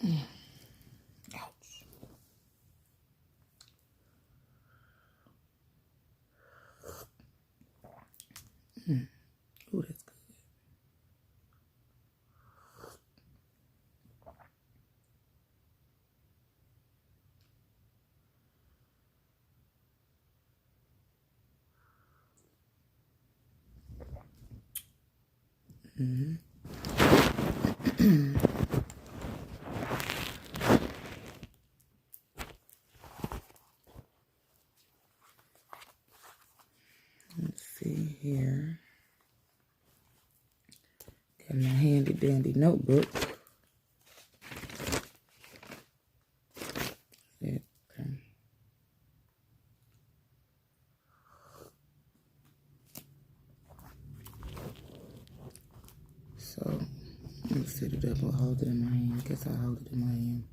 Ouch. Ooh, that's good. Let's see here. Got my handy dandy notebook. Okay. So I'm gonna set it up and hold it in my hand. I guess I'll hold it in my hand.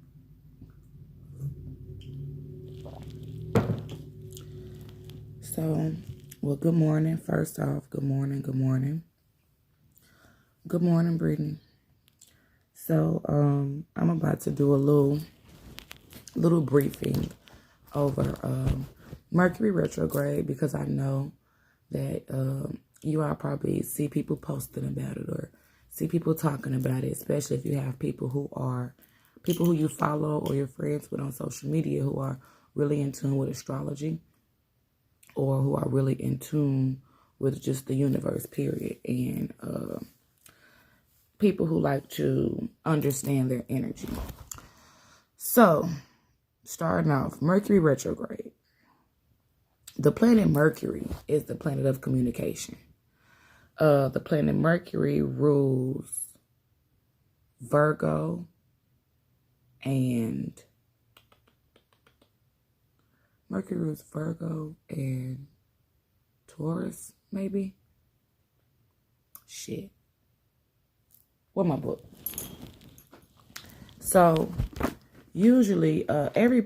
So, well, good morning. First off, good morning, good morning. Good morning, Brittany. So, I'm about to do a little briefing over Mercury Retrograde because I know that you all probably see people posting about it or see people talking about it, especially if you have people who you follow or you're friends with on social media who are really in tune with astrology or who are really in tune with just the universe, period. And people who like to understand their energy. So, starting off, Mercury retrograde. The planet Mercury is the planet of communication. The planet Mercury rules Virgo and Taurus, maybe? Shit. What my book? So, usually, every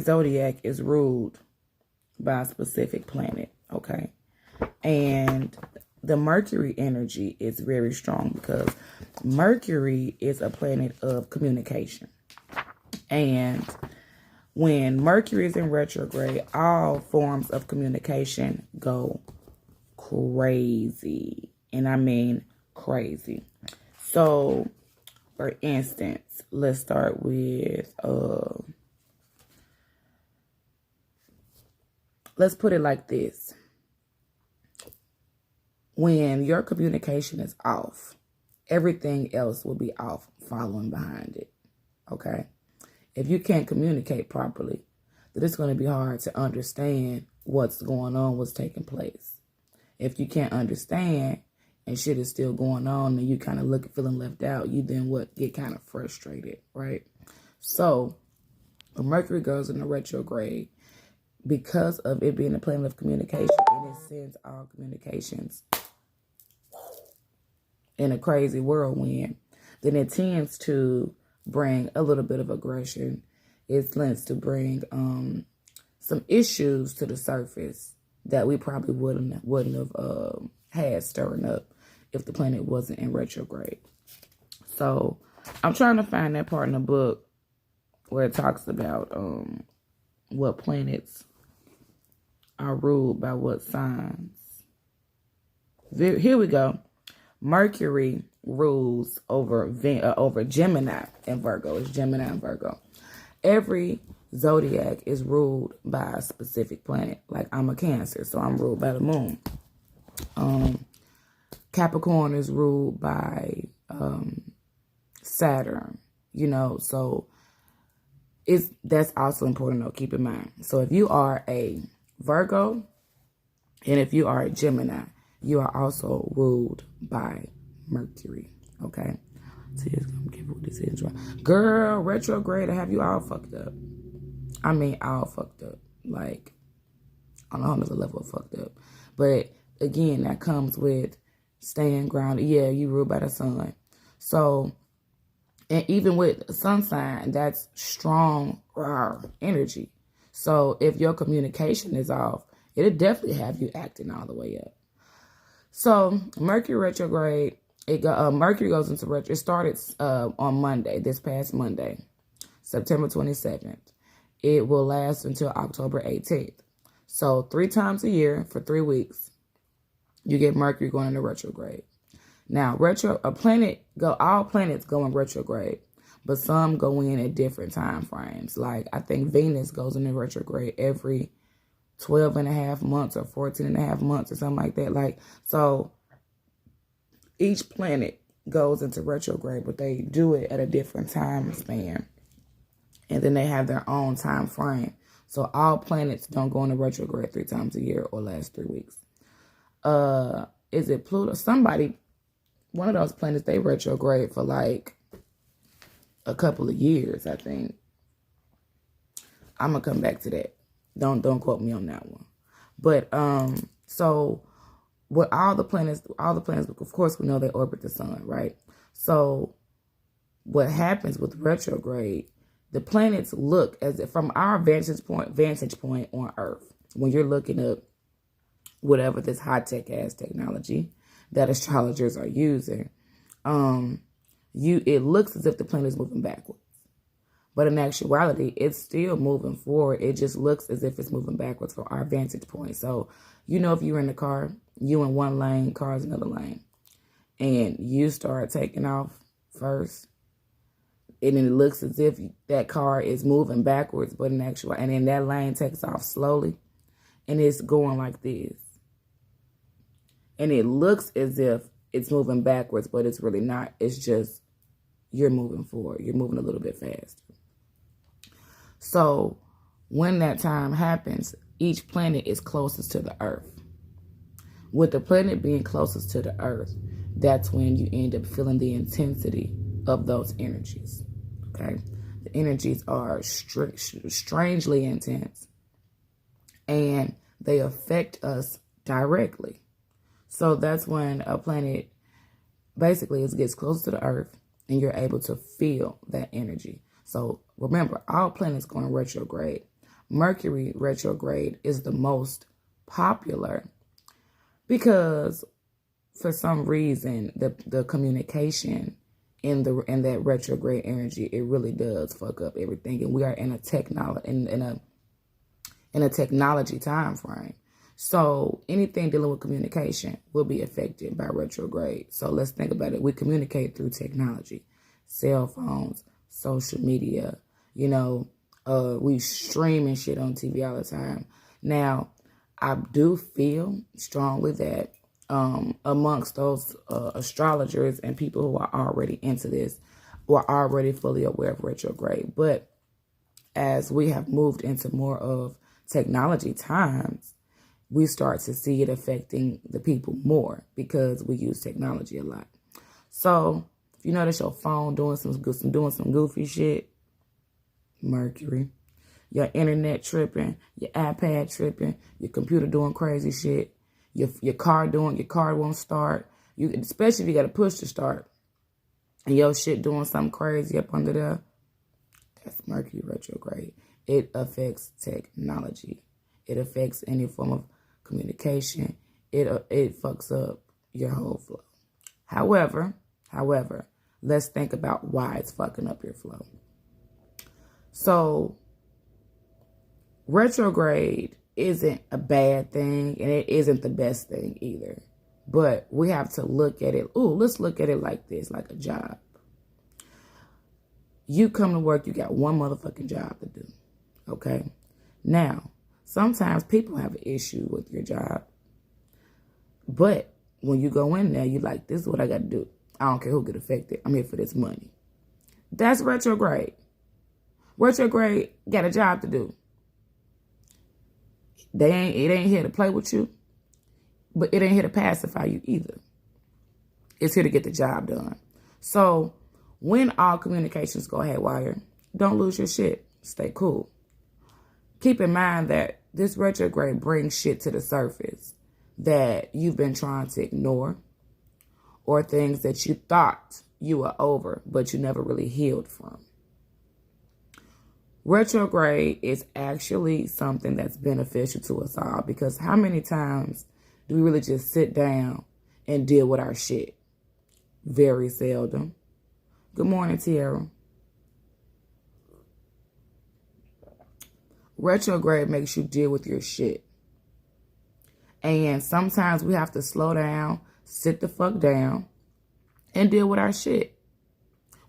zodiac is ruled by a specific planet, okay? And the Mercury energy is very strong because Mercury is a planet of communication. And when Mercury is in retrograde, all forms of communication go crazy. And I mean crazy. So, for instance, let's start with, let's put it like this. When your communication is off, everything else will be off following behind it, okay? If you can't communicate properly, then it's going to be hard to understand what's going on, what's taking place. If you can't understand and shit is still going on and you kind of feeling left out, you then get kind of frustrated, right? So, when Mercury goes into retrograde, because of it being a planet of communication, it sends all communications in a crazy whirlwind, then it tends to bring a little bit of aggression. It tends to bring some issues to the surface that we probably wouldn't have had stirring up if the planet wasn't in retrograde. So I'm trying to find that part in the book where it talks about what planets are ruled by what signs. Here we go. Mercury rules over Gemini and Virgo. It's Gemini and Virgo. Every zodiac is ruled by a specific planet. Like I'm a Cancer, so I'm ruled by the moon. Capricorn is ruled by Saturn. You know, so that's also important to keep in mind. So if you are a Virgo and if you are a Gemini, you are also ruled by Mercury, okay? So just gonna give what this is. Girl, retrograde, I have you all fucked up. I mean, all fucked up. Like, on a whole other level of fucked up. But, again, that comes with staying grounded. Yeah, you ruled by the sun. So, and even with sun sign, that's strong energy. So, if your communication is off, it'll definitely have you acting all the way up. So, Mercury retrograde Mercury goes into retro. It started on Monday, this past Monday, September 27th. It will last until October 18th. So 3 times a year for 3 weeks, you get Mercury going into retrograde. Now, all planets go in retrograde, but some go in at different time frames. Like, I think Venus goes into retrograde every 12 and a half months or 14 and a half months or something like that. Like, so each planet goes into retrograde, but they do it at a different time span. And then they have their own time frame. So all planets don't go into retrograde 3 times a year or last 3 weeks. Is it Pluto? One of those planets, they retrograde for like a couple of years, I think. I'm gonna come back to that. Don't quote me on that one. But so with all the planets, of course we know they orbit the sun, right? So what happens with retrograde, the planets look as if from our vantage point on Earth, when you're looking at whatever this high-tech ass technology that astrologers are using, it looks as if the planet is moving backwards. But in actuality, it's still moving forward. It just looks as if it's moving backwards from our vantage point. So, if you're in the car, you in one lane, car's another lane, and you start taking off first, and it looks as if that car is moving backwards, but in actuality, and then that lane takes off slowly, and it's going like this. And it looks as if it's moving backwards, but it's really not. It's just you're moving forward. You're moving a little bit faster. So when that time happens, each planet is closest to the Earth. With the planet being closest to the Earth, that's when you end up feeling the intensity of those energies. Okay? The energies are strangely intense, and they affect us directly. So that's when a planet basically gets close to the Earth and you're able to feel that energy. So remember, all planets go in retrograde. Mercury retrograde is the most popular because for some reason the communication in that retrograde energy, it really does fuck up everything. And we are in a technology time frame. So anything dealing with communication will be affected by retrograde. So let's think about it. We communicate through technology, cell phones, social media, we stream and shit on TV all the time. Now, I do feel strongly that amongst those astrologers and people who are already into this, who are already fully aware of retrograde. But as we have moved into more of technology times, we start to see it affecting the people more because we use technology a lot. So if you notice your phone doing some goofy shit, Mercury. Your internet tripping, your iPad tripping, your computer doing crazy shit, your car won't start. Especially if you got to push to start, and your shit doing something crazy up under there. That's Mercury retrograde. It affects technology. It affects any form of communication. It fucks up your whole flow. However, let's think about why it's fucking up your flow. So, retrograde isn't a bad thing, and it isn't the best thing either. But we have to look at it. Let's look at it like this, like a job. You come to work, you got one motherfucking job to do. Okay? Now, sometimes people have an issue with your job. But when you go in there, you're like, this is what I got to do. I don't care who get affected. I'm here for this money. That's retrograde. Retrograde got a job to do. It ain't here to play with you, but it ain't here to pacify you either. It's here to get the job done. So when all communications go haywire, don't lose your shit. Stay cool. Keep in mind that this retrograde brings shit to the surface that you've been trying to ignore, or things that you thought you were over, but you never really healed from. Retrograde is actually something that's beneficial to us all, because how many times do we really just sit down and deal with our shit? very seldom. Good morning, Tiara. Retrograde makes you deal with your shit. And sometimes we have to slow down, sit the fuck down, and deal with our shit.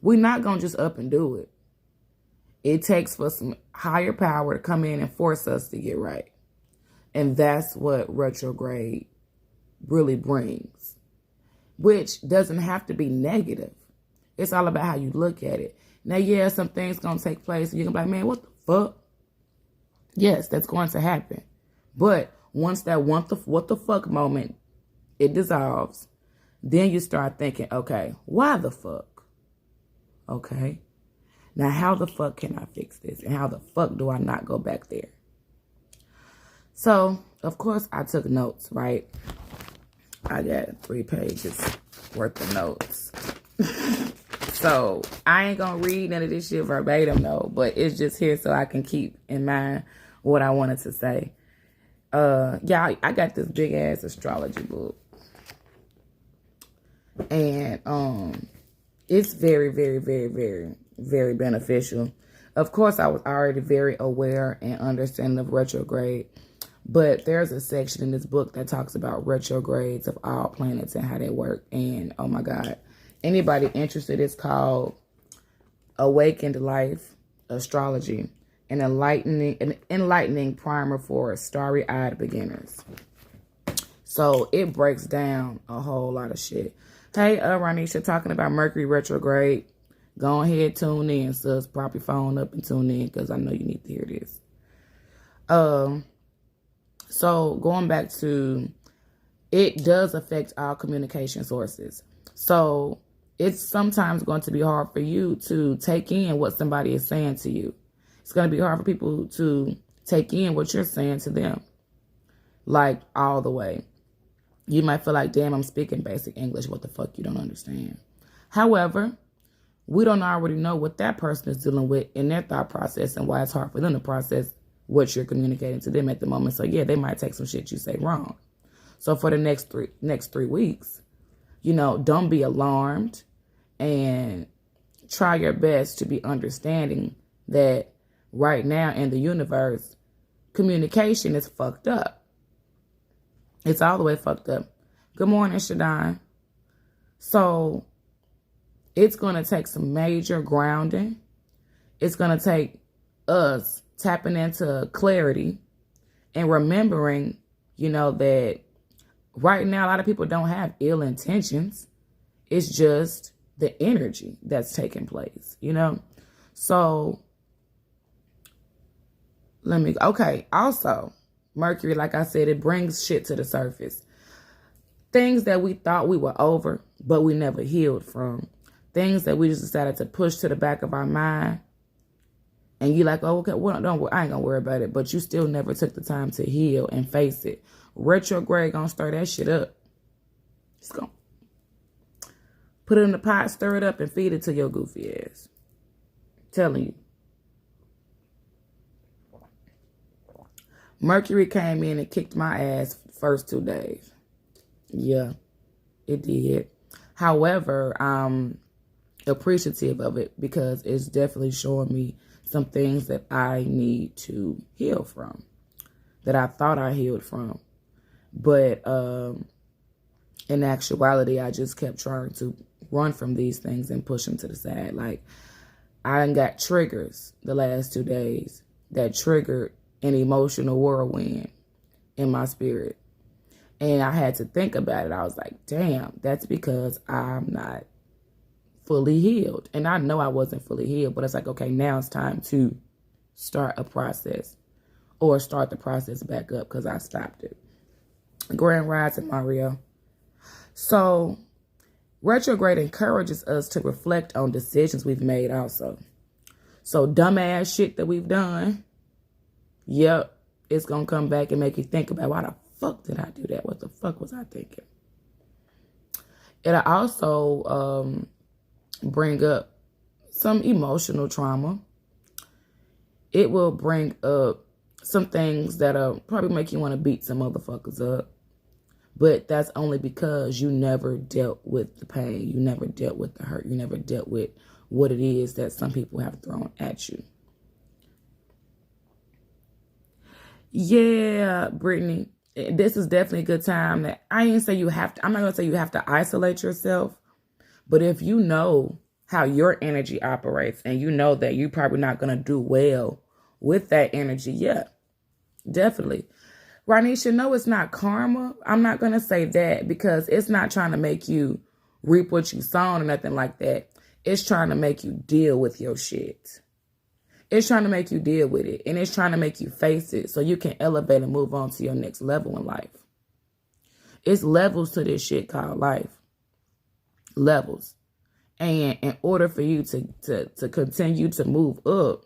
We're not going to just up and do it. It takes for some higher power to come in and force us to get right. And that's what retrograde really brings. Which doesn't have to be negative. It's all about how you look at it. Now, yeah, some things going to take place. And you're going to be like, man, what the fuck? Yes, that's going to happen. But once that what the fuck moment, it dissolves, then you start thinking, okay, why the fuck? Okay. Now, how the fuck can I fix this? And how the fuck do I not go back there? So, of course, I took notes, right? I got 3 pages worth of notes. So, I ain't going to read none of this shit verbatim, though. But it's just here so I can keep in mind what I wanted to say. Yeah, I got this big-ass astrology book. And it's very, very, very, very, very beneficial. Of course, I was already very aware and understanding of retrograde. But there's a section in this book that talks about retrogrades of all planets and how they work. And, oh, my God. Anybody interested, it's called Awakened Life Astrology. An enlightening primer for starry-eyed beginners. So it breaks down a whole lot of shit. Hey, Ranisha, talking about Mercury retrograde. Go ahead, tune in, sis. Prop your phone up and tune in because I know you need to hear this. So going back to, it does affect our communication sources. So it's sometimes going to be hard for you to take in what somebody is saying to you. It's going to be hard for people to take in what you're saying to them. Like, all the way. You might feel like, damn, I'm speaking basic English. What the fuck you don't understand? However, we don't already know what that person is dealing with in their thought process and why it's hard for them to process what you're communicating to them at the moment. So, yeah, they might take some shit you say wrong. So, for the next three weeks, don't be alarmed and try your best to be understanding that right now in the universe, communication is fucked up. It's all the way fucked up. Good morning, Shadine. So it's going to take some major grounding. It's going to take us tapping into clarity and remembering, that right now a lot of people don't have ill intentions. It's just the energy that's taking place, So also, Mercury, like I said, it brings shit to the surface. Things that we thought we were over, but we never healed from. Things that we just decided to push to the back of our mind. And you're like, oh, okay, well, I ain't gonna worry about it. But you still never took the time to heal and face it. Retrograde gonna stir that shit up. It's gonna put it in the pot, stir it up, and feed it to your goofy ass. I'm telling you. Mercury came in and kicked my ass first 2 days. Yeah, it did. However, I'm appreciative of it because it's definitely showing me some things that I need to heal from, that I thought I healed from. But in actuality, I just kept trying to run from these things and push them to the side. Like, I got triggers the last 2 days that triggered an emotional whirlwind in my spirit. And I had to think about it. I was like, damn, that's because I'm not fully healed. And I know I wasn't fully healed, but it's like, okay, now it's time to start a process or start the process back up because I stopped it. Grand Rising, Mario. So retrograde encourages us to reflect on decisions we've made also. So dumbass shit that we've done, yep, it's going to come back and make you think about, why the fuck did I do that? What the fuck was I thinking? It'll also bring up some emotional trauma. It will bring up some things that'll probably make you want to beat some motherfuckers up. But that's only because you never dealt with the pain. You never dealt with the hurt. You never dealt with what it is that some people have thrown at you. Yeah, Brittany, this is definitely a good time. That I ain't say you have to. I'm not gonna say you have to isolate yourself, but if you know how your energy operates and you know that you're probably not gonna do well with that energy, yeah, definitely. Ranisha, no, it's not karma. I'm not gonna say that because it's not trying to make you reap what you sown or nothing like that. It's trying to make you deal with your shit. It's trying to make you deal with it. And it's trying to make you face it so you can elevate and move on to your next level in life. It's levels to this shit called life. Levels. And in order for you to continue to move up,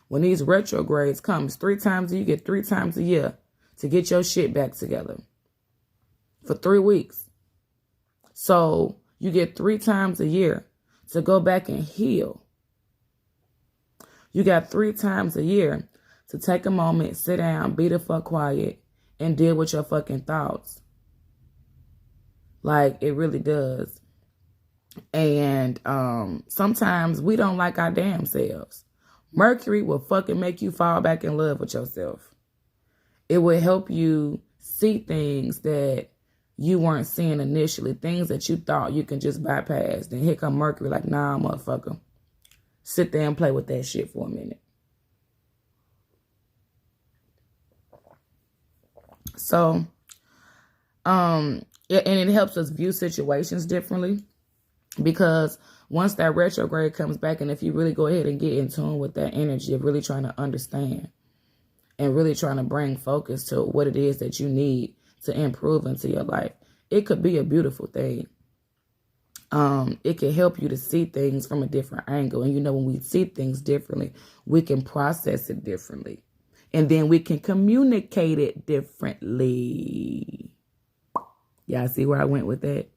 when these retrogrades comes 3 times, you get 3 times a year to get your shit back together for 3 weeks. So you get 3 times a year to go back and heal. You got 3 times a year to take a moment, sit down, be the fuck quiet, and deal with your fucking thoughts. Like, it really does. And sometimes we don't like our damn selves. Mercury will fucking make you fall back in love with yourself. It will help you see things that you weren't seeing initially, things that you thought you can just bypass. Then here come Mercury like, nah, motherfucker. Sit there and play with that shit for a minute. So, and it helps us view situations differently because once that retrograde comes back, and if you really go ahead and get in tune with that energy of really trying to understand and really trying to bring focus to what it is that you need to improve into your life, it could be a beautiful thing. It can help you to see things from a different angle. And when we see things differently, we can process it differently. And then we can communicate it differently. Y'all see where I went with that?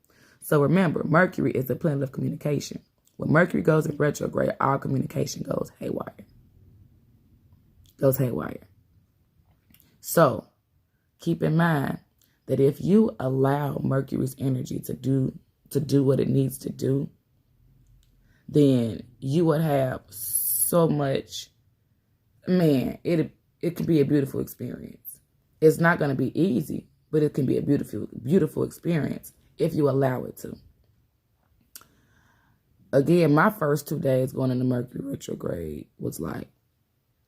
So remember, Mercury is the planet of communication. When Mercury goes in retrograde, all communication goes haywire. So keep in mind that if you allow Mercury's energy to do what it needs to do, then you would have so much, man, it can be a beautiful experience. It's not going to be easy, but it can be a beautiful, beautiful experience if you allow it to. Again, my first 2 days going into Mercury retrograde was like,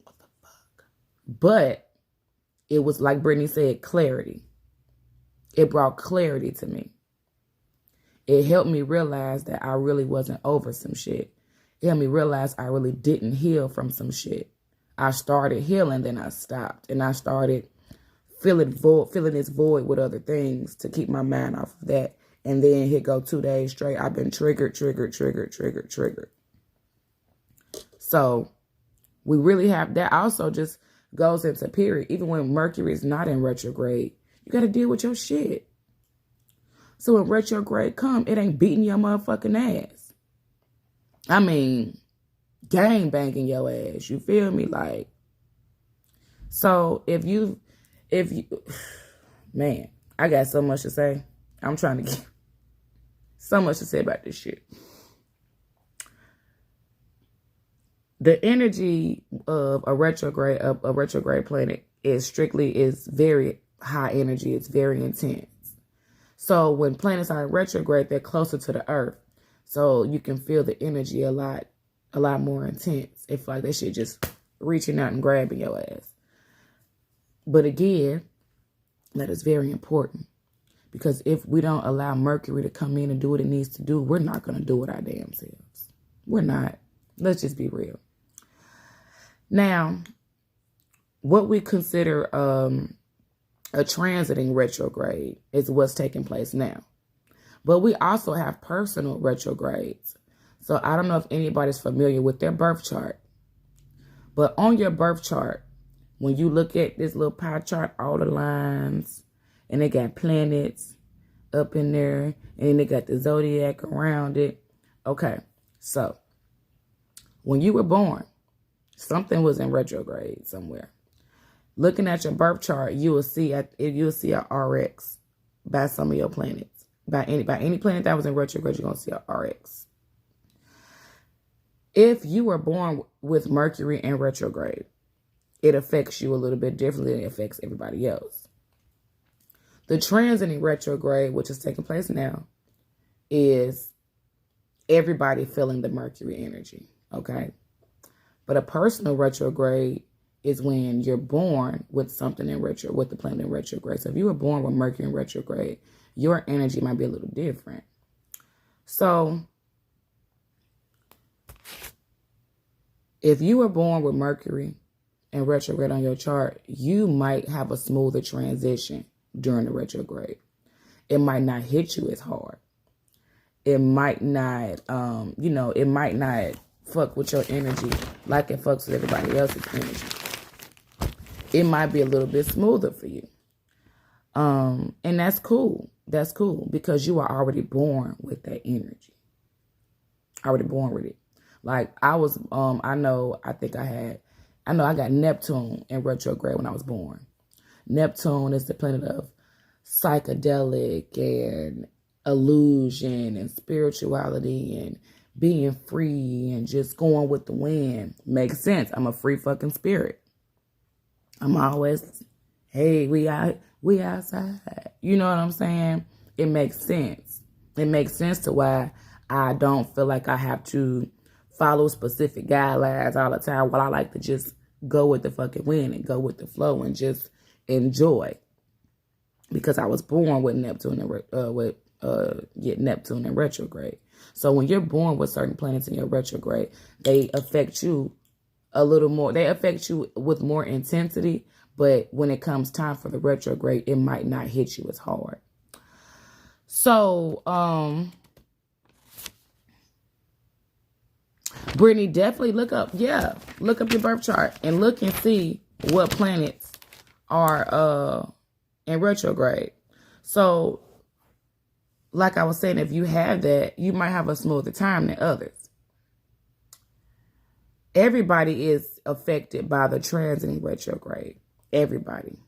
what the fuck? But it was, like Brittany said, clarity. It brought clarity to me. It helped me realize that I really wasn't over some shit. It helped me realize I really didn't heal from some shit. I started healing, then I stopped. And I started feeling this void with other things to keep my mind off of that. And then here go 2 days straight. I've been triggered. So we really have that. Also just goes into period. Even when Mercury is not in retrograde, you got to deal with your shit. So when retrograde come, it ain't beating your motherfucking ass. I mean, gang banging your ass. You feel me? Like, so if you, man, I got so much to say. I'm trying to get so much to say about this shit. The energy of a retrograde planet is very high energy. It's very intense. So when planets are in retrograde, they're closer to the earth. So you can feel the energy a lot more intense. It's like that shit just reaching out and grabbing your ass. But again, that is very important. Because if we don't allow Mercury to come in and do what it needs to do, we're not going to do it our damn selves. We're not. Let's just be real. Now, what we consider a transiting retrograde is what's taking place now. But we also have personal retrogrades. So I don't know if anybody's familiar with their birth chart. But on your birth chart, when you look at this little pie chart, all the lines, and they got planets up in there, and then they got the zodiac around it. Okay, so when you were born, something was in retrograde somewhere. Looking at your birth chart, you will see a RX by some of your planets. By any planet that was in retrograde, you're going to see a RX. If you were born with Mercury in retrograde, it affects you a little bit differently than it affects everybody else. The transit in retrograde, which is taking place now, is everybody feeling the Mercury energy, okay? But a personal retrograde is when you're born with something in with the planet in retrograde. So if you were born with Mercury in retrograde, your energy might be a little different. So if you were born with Mercury in retrograde on your chart, you might have a smoother transition during the retrograde. It might not hit you as hard. It might not, it might not fuck with your energy like it fucks with everybody else's energy. It might be a little bit smoother for you. And that's cool. That's cool because you are already born with that energy. Already born with it. Like I was, I got Neptune in retrograde when I was born. Neptune is the planet of psychedelic and illusion and spirituality and being free and just going with the wind. Makes sense. I'm a free fucking spirit. I'm always, hey, we outside. You know what I'm saying? It makes sense. It makes sense to why I don't feel like I have to follow specific guidelines all the time. While I like to just go with the fucking wind and go with the flow and just enjoy. Because I was born with Neptune Neptune in retrograde. So when you're born with certain planets in your retrograde, they affect you a little more. They affect you with more intensity. But when it comes time for the retrograde, it might not hit you as hard. So, Brittany, definitely look up your birth chart and look and see what planets are in retrograde. So, like I was saying, if you have that, you might have a smoother time than others. Everybody is affected by the transiting retrograde. Everybody.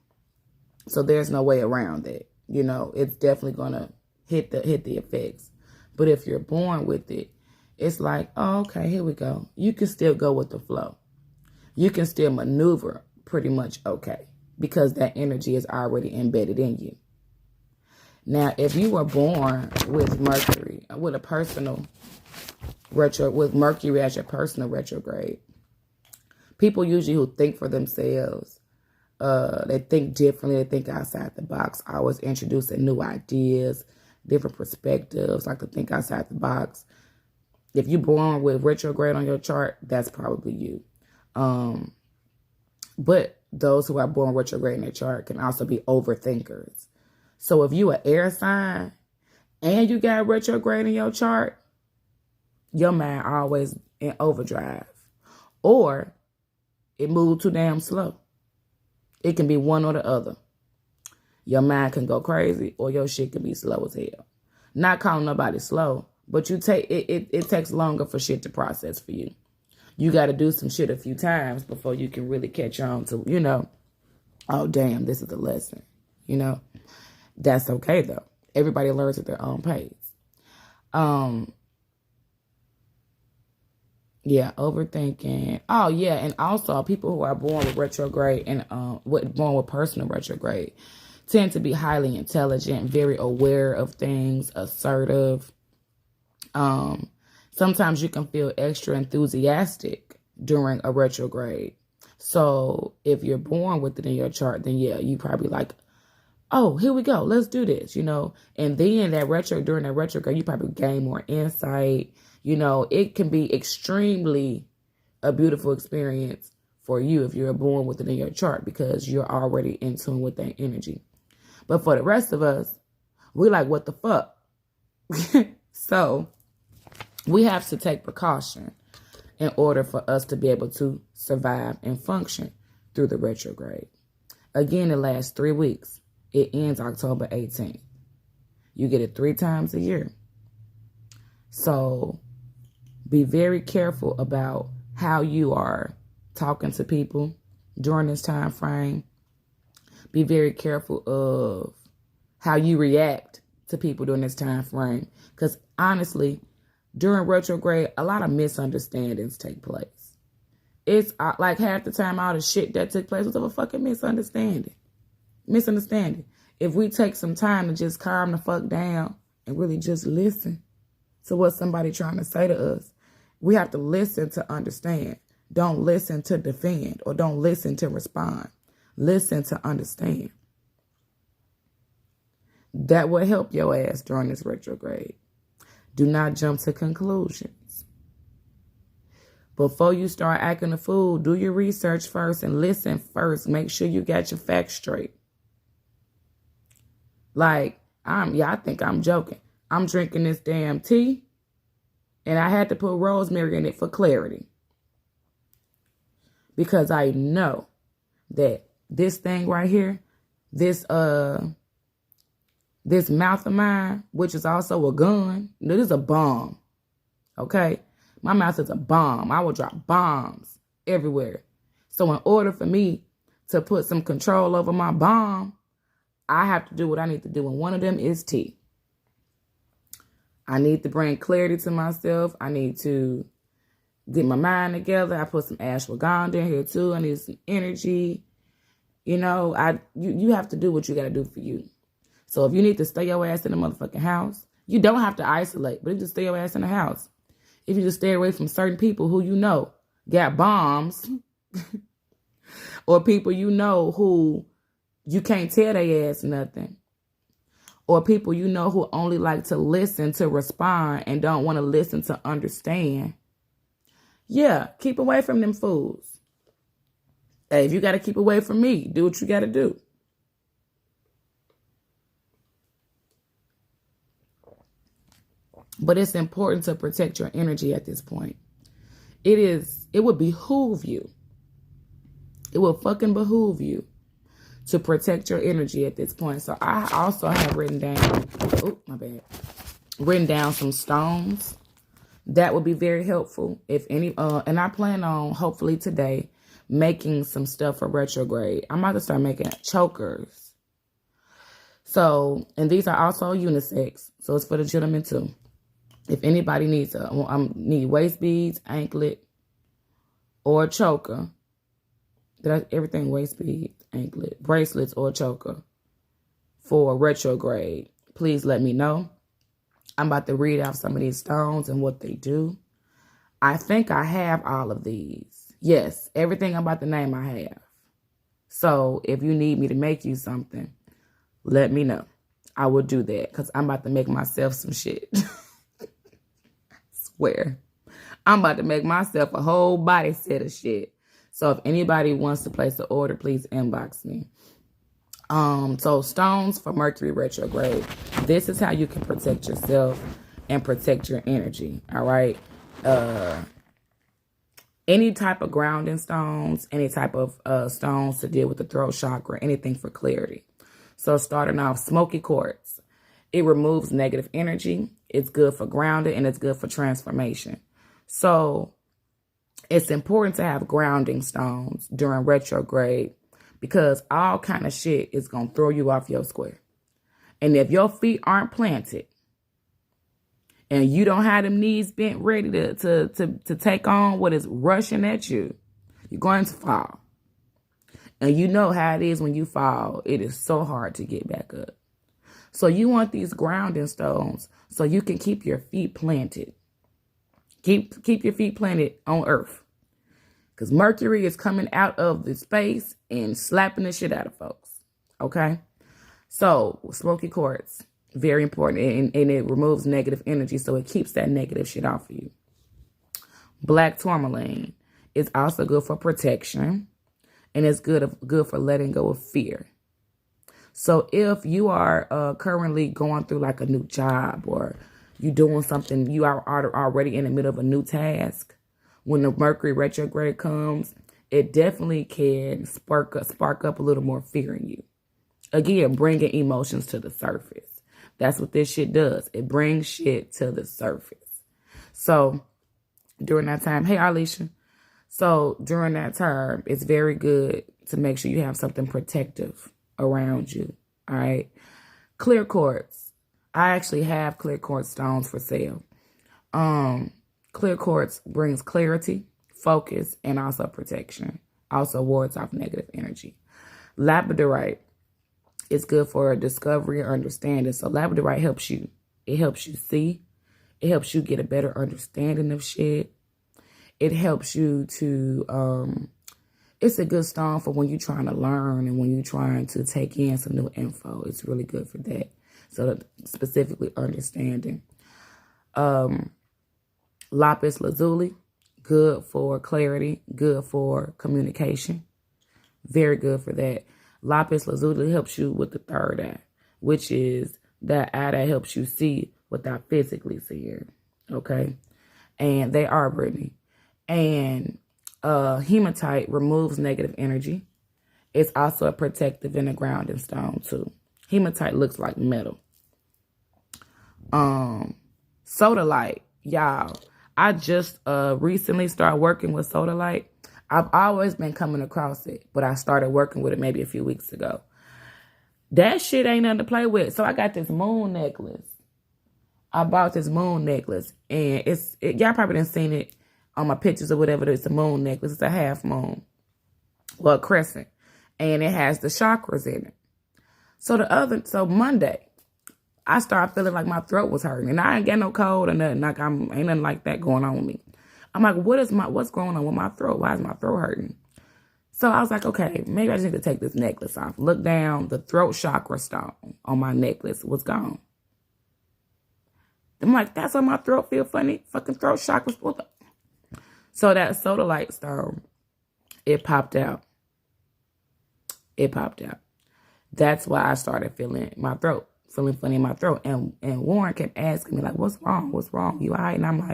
So there's no way around that. You know, it's definitely gonna hit the effects. But if you're born with it, it's like, oh, okay, here we go. You can still go with the flow. You can still maneuver pretty much okay because that energy is already embedded in you. Now, if you were born with Mercury, with Mercury as your personal retrograde, people usually who think for themselves, they think differently, they think outside the box, always introducing new ideas, different perspectives, like to think outside the box. If you're born with retrograde on your chart, that's probably you. But those who are born retrograde in their chart can also be overthinkers. So if you an air sign and you got retrograde in your chart, your mind always in overdrive. Or it moves too damn slow. It can be one or the other. Your mind can go crazy or your shit can be slow as hell. Not calling nobody slow, but it takes longer for shit to process for you. You got to do some shit a few times before you can really catch on to, oh, damn, this is a lesson, That's okay, though. Everybody learns at their own pace. Yeah, overthinking. Oh, yeah, and also people who are born with retrograde and born with personal retrograde tend to be highly intelligent, very aware of things, assertive. Sometimes you can feel extra enthusiastic during a retrograde. So if you're born with it in your chart, then yeah, you probably like, oh, here we go. Let's do this, And then during that retrograde, you probably gain more insight. It can be extremely a beautiful experience for you if you're born with it in your chart because you're already in tune with that energy. But for the rest of us, we like, what the fuck? So we have to take precaution in order for us to be able to survive and function through the retrograde. Again, it lasts 3 weeks. It ends October 18th. You get it 3 times a year. So be very careful about how you are talking to people during this time frame. Be very careful of how you react to people during this time frame. Because honestly, during retrograde, a lot of misunderstandings take place. It's like half the time all the shit that took place was of a fucking misunderstanding. If we take some time to just calm the fuck down and really just listen to what somebody trying to say to us, we have to listen to understand. Don't listen to defend or don't listen to respond. Listen to understand. That will help your ass during this retrograde. Do not jump to conclusions. Before you start acting a fool, do your research first and listen first. Make sure you got your facts straight. Like, I think I'm joking. I'm drinking this damn tea, and I had to put rosemary in it for clarity. Because I know that this thing right here, this mouth of mine, which is also a gun, this is a bomb. Okay? My mouth is a bomb. I will drop bombs everywhere. So in order for me to put some control over my bomb, I have to do what I need to do. And one of them is tea. I need to bring clarity to myself. I need to get my mind together. I put some ashwagandha in here too. I need some energy. You know, you have to do what you got to do for you. So if you need to stay your ass in the motherfucking house, you don't have to isolate, but you just stay your ass in the house. If you just stay away from certain people who you know got bombs or people you know who you can't tell their ass nothing, or people you know who only like to listen to respond and don't want to listen to understand, yeah, keep away from them fools. Hey, if you got to keep away from me, do what you got to do. But it's important to protect your energy at this point. It would behoove you. It will fucking behoove you to protect your energy at this point. So I also have written down some stones that would be very helpful if any. And I plan on hopefully today making some stuff for retrograde. I'm about to start making chokers. So, and these are also unisex, so it's for the gentlemen too. If anybody needs need waist beads, anklet, or choker. Everything waist beads, anklet, bracelets, or choker for retrograde, please let me know. I'm about to read out some of these stones and what they do. I think I have all of these. Yes, everything I'm about to name I have. So if you need me to make you something, let me know. I will do that because I'm about to make myself some shit. I swear. I'm about to make myself a whole body set of shit. So if anybody wants to place an order, please inbox me. So stones for Mercury retrograde. This is how you can protect yourself and protect your energy. All right. Any type of grounding stones, any type of stones to deal with the throat chakra, anything for clarity. So starting off, Smoky Quartz. It removes negative energy. It's good for grounding and it's good for transformation. So it's important to have grounding stones during retrograde because all kind of shit is going to throw you off your square. And if your feet aren't planted and you don't have them knees bent ready to take on what is rushing at you, you're going to fall. And you know how it is when you fall. It is so hard to get back up. So you want these grounding stones so you can keep your feet planted. Keep your feet planted on earth. Because Mercury is coming out of the space and slapping the shit out of folks. Okay? So, Smoky Quartz, very important. And it removes negative energy, so it keeps that negative shit off of you. Black tourmaline is also good for protection. And it's good for letting go of fear. So, if you are currently going through like a new job or you doing something, you are already in the middle of a new task, when the Mercury retrograde comes, it definitely can spark up a little more fear in you. Again, bringing emotions to the surface. That's what this shit does. It brings shit to the surface. So during that time, hey, Alicia. So during that time, it's very good to make sure you have something protective around you. All right. Clear quartz. I actually have clear quartz stones for sale. Clear quartz brings clarity, focus, and also protection. Also wards off negative energy. Labradorite is good for discovery or understanding. So labradorite helps you. It helps you see. It helps you get a better understanding of shit. It helps you to, it's a good stone for when you're trying to learn and when you're trying to take in some new info. It's really good for that. So specifically understanding. Lapis lazuli, good for clarity, good for communication. Very good for that. Lapis lazuli helps you with the third eye, which is that eye that helps you see without physically seeing. Okay? And they are, Brittany. And hematite removes negative energy. It's also a protective and a grounding stone, too. Hematite looks like metal. Sodalite, y'all. I just recently started working with Sodalite. I've always been coming across it, but I started working with it maybe a few weeks ago. That shit ain't nothing to play with. So I got this moon necklace. I bought this moon necklace, and y'all probably done seen it on my pictures or whatever. It's a moon necklace. It's a half moon, well, a crescent, and it has the chakras in it. So Monday, I started feeling like my throat was hurting, and I ain't got no cold or nothing. Like ain't nothing like that going on with me. I'm like, what's going on with my throat? Why is my throat hurting? So I was like, okay, maybe I just need to take this necklace off. Look down, the throat chakra stone on my necklace was gone. I'm like, that's why my throat feel funny. Fucking throat chakra. So that sodalite stone, it popped out. It popped out. That's why I started feeling funny in my throat. And Warren kept asking me, like, what's wrong? What's wrong? You all right? And I'm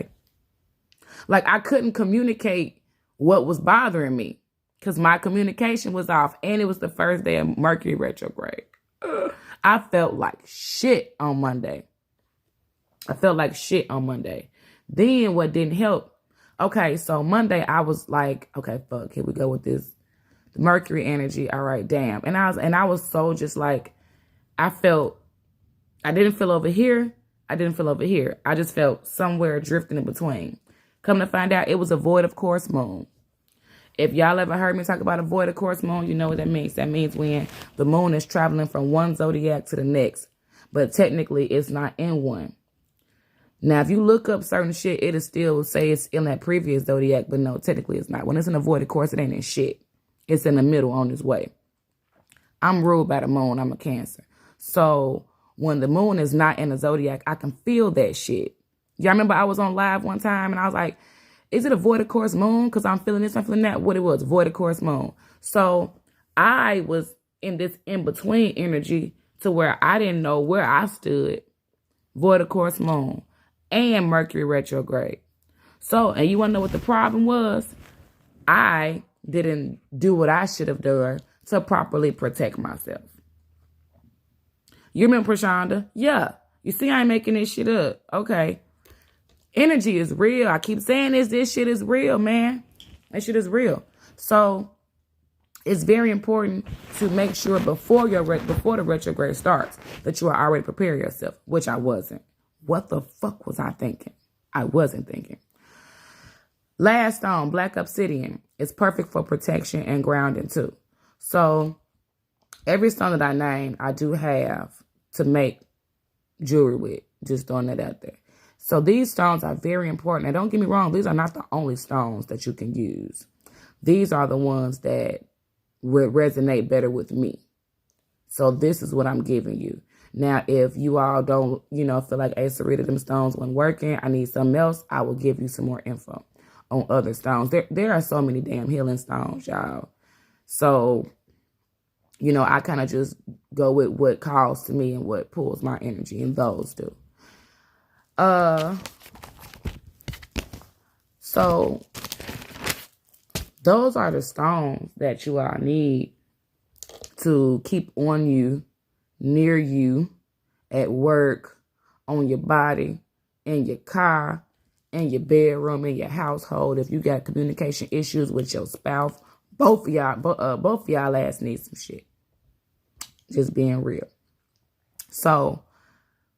like I couldn't communicate what was bothering me because my communication was off. And it was the first day of Mercury Retrograde. I felt like shit on Monday. Then what didn't help? Okay, so Monday I was like, okay, fuck, here we go with this. The Mercury energy. All right, damn. And I was so just like, I didn't feel over here. I didn't feel over here. I just felt somewhere drifting in between. Come to find out, it was a void of course moon. If y'all ever heard me talk about a void of course moon, you know what that means. That means when the moon is traveling from one zodiac to the next. But technically, it's not in one. Now, if you look up certain shit, it'll still say it's in that previous zodiac, but no, technically it's not. When it's in a voided course, it ain't in shit. It's in the middle on its way. I'm ruled by the moon. I'm a Cancer. So when the moon is not in the zodiac, I can feel that shit. Y'all remember I was on live one time and I was like, is it a voided course moon? Because I'm feeling this, I'm feeling that. What it was, voided course moon. So I was in this in-between energy to where I didn't know where I stood. Voided course moon. And Mercury retrograde. So, and you want to know what the problem was? I didn't do what I should have done to properly protect myself. You remember Prashonda? Yeah. You see, I ain't making this shit up. Okay. Energy is real. I keep saying this shit is real, man. That shit is real. So, it's very important to make sure before the retrograde starts that you are already preparing yourself, which I wasn't. What the fuck was I thinking? I wasn't thinking. Last stone, black obsidian, is perfect for protection and grounding too. So every stone that I named, I do have to make jewelry with. Just throwing that out there. So these stones are very important. And don't get me wrong, these are not the only stones that you can use. These are the ones that would resonate better with me. So this is what I'm giving you. Now, if you all don't, feel like, hey, Sarita, them stones weren't working, I need something else, I will give you some more info on other stones. There are so many damn healing stones, y'all. So, I kind of just go with what calls to me and what pulls my energy, and those do. So, those are the stones that you all need to keep on you, near you, at work, on your body, in your car, in your bedroom, in your household. If you got communication issues with your spouse, both of y'all ass need some shit. Just being real. So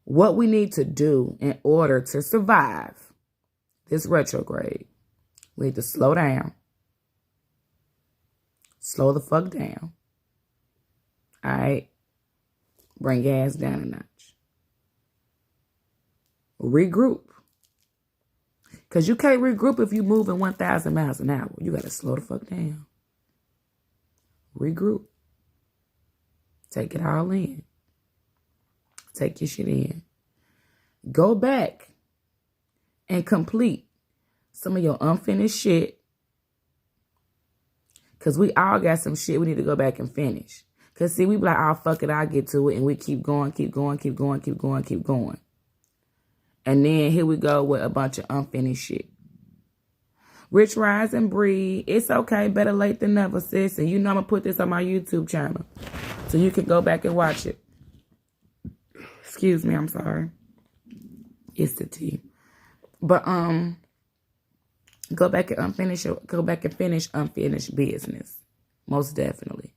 what we need to do in order to survive this retrograde, we need to slow down. Slow the fuck down. All right? Bring your ass down a notch. Regroup. Because you can't regroup if you're moving 1,000 miles an hour. You got to slow the fuck down. Regroup. Take it all in. Take your shit in. Go back and complete some of your unfinished shit. Because we all got some shit we need to go back and finish. Because, see, we be like, oh, fuck it, I'll get to it. And we keep going, keep going, keep going, keep going, keep going. And then here we go with a bunch of unfinished shit. Rich, rise, and breathe. It's okay. Better late than never, sis. And you know I'm going to put this on my YouTube channel. So you can go back and watch it. Excuse me, I'm sorry. It's the tea. But go back and finish unfinished business. Most definitely.